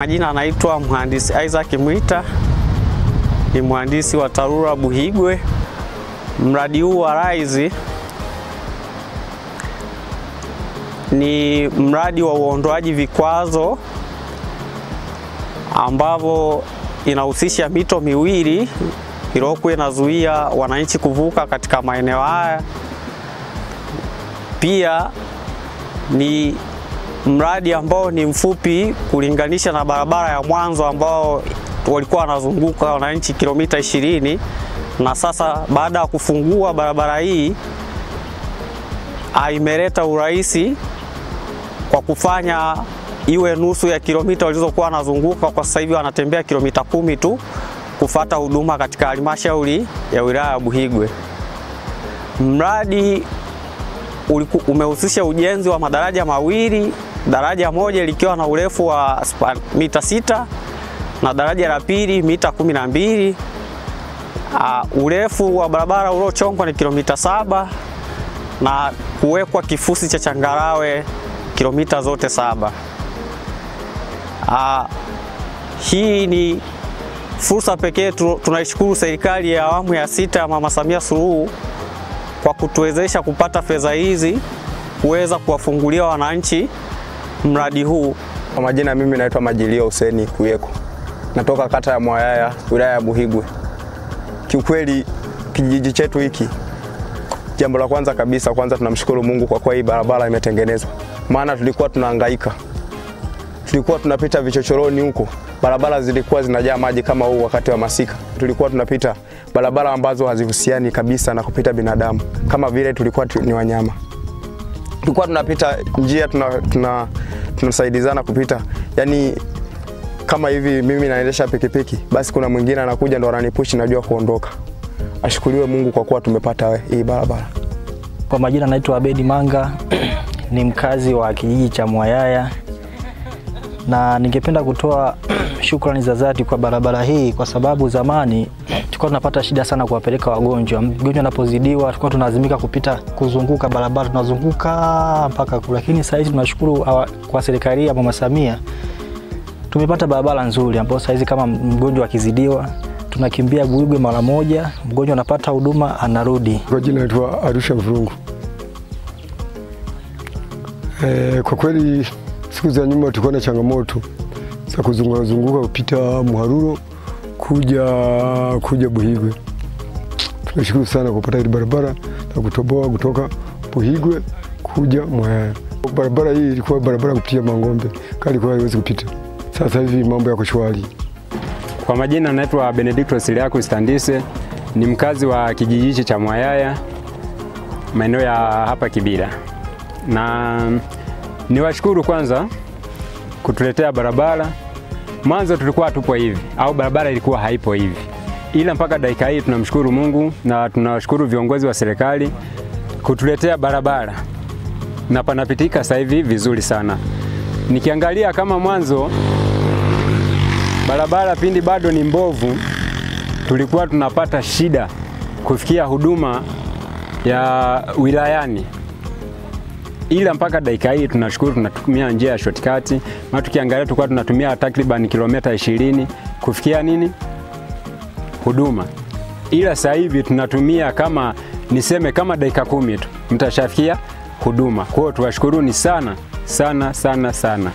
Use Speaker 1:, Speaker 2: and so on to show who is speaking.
Speaker 1: Majina anaitwa Mhandisi Isaac Mwita, ni mhandisi wa TARURA Buhigwe. Mradi huu wa RISE ni mradi wa uondoaji vikwazo ambavyo inahusisha mito miwili iliyokuwa inazuia wananchi kuvuka katika maeneo haya. Pia ni mradi ambao ni mfupi kulinganisha na barabara ya mwanzo ambao walikuwa wanazunguka wananchi kilomita 20, na sasa baada ya kufungua barabara hii imeleta urahisi kwa kufanya iwe nusu ya kilomita walizokuwa wanazunguka. Kwa sasa hivi wanatembea kilomita 10 tu kufuata huduma katika halmashauri ya wilaya ya Buhigwe. Mradi umehusisha ujenzi wa madaraja mawili, daraja moja likiwa na urefu wa mita 6 na daraja la pili mita 12. Urefu wa barabara uliochongwa ni kilomita 7 na kuwekwa kifusi cha changarawe kilomita zote 7. Hii ni fursa pekee. Tunaishukuru serikali ya awamu ya 6 ya Mama Samia Suluhu kwa kutuwezesha kupata fedha hizi kuweza kuwafungulia wananchi mradi huu.
Speaker 2: Kwa majina, mimi naitwa Majilio Hussein Kuyeko. Natoka kata ya Mwayaya, wilaya ya Buhigwe. Kiukweli kijiji chetu hiki, jambo la kwanza kabisa, tunamshukuru Mungu kwa kuwa hii barabara imetengenezwa. Maana tulikuwa tunahangaika. Tulikuwa tunapita vichochoroni huko. Barabara zilikuwa zinajaa maji kama huu wakati wa masika. Tulikuwa tunapita barabara ambazo hazihusiani kabisa na kupita binadamu. Kama vile tulikuwa ni wanyama. Tulikuwa tunapita njia tunasaidizana kupita. Yaani kama hivi mimi naendesha pikipiki, basi kuna mwingine anakuja ndo ananipushi najua kuondoka. Ashukuriwe Mungu kwa kuwa tumepata hii barabara.
Speaker 3: Kwa majina naitwa Abedi Manga, ni mkazi wa kijiji cha Mwayaya. Na ningependa kutoa shukrani za dhati kwa barabara hii, kwa sababu zamani tulikuwa tunapata shida sana kuwapeleka wagonjwa. Mgonjwa anapozidiwa tulikuwa tunalazimika kuzunguka barabara, tunazunguka mpaka kule. Lakini sasa hivi tunashukuru kwa serikali ya Mama Samia tumepata barabara nzuri ambapo sasa hivi kama mgonjwa akizidiwa tunakimbia Buhigwe mara moja, mgonjwa anapata huduma anarudi.
Speaker 4: Kwa jina naitwa Arusha Mvurungu. Kwa kweli siku za nyuma tulikuwa na changamoto za kuzunguka kupita Muharuro kuja Buhigwe. Tunashukuru sana kupata hii barabara na kutoboa kutoka Buhigwe kuja Mwayaya. Barabara hii ilikuwa barabara kupitia Mangombe, kali kwa haiwezi kupita. Sasa hivi mambo yako shwari.
Speaker 5: Kwa majina naitwa Benedicto Siliaku Standise, ni mkazi wa kijiji cha Mwayaya, maeneo ya hapa Kibira. Na niwashukuru kwanza kutuletea barabara. Mwanzo tulikuwa tupo hivi au barabara ilikuwa haipo hivi. Ila mpaka dakika hii tunamshukuru Mungu na tunawashukuru viongozi wa serikali kutuletea barabara. Na panapitika sasa hivi vizuri sana. Nikiangalia kama mwanzo barabara pindi bado ni mbovu, tulikuwa tunapata shida kufikia huduma ya wilayani. Ila mpaka dakika hii tunashukuru tunatumia njia ya shortcut. Na tukiangalia tulikuwa tunatumia takriban kilomita 20 kufikia huduma. Ila sasa hivi tunatumia kama dakika 10 tu mtashafikia huduma. Kwa hiyo tuwashukuruni sana sana sana sana.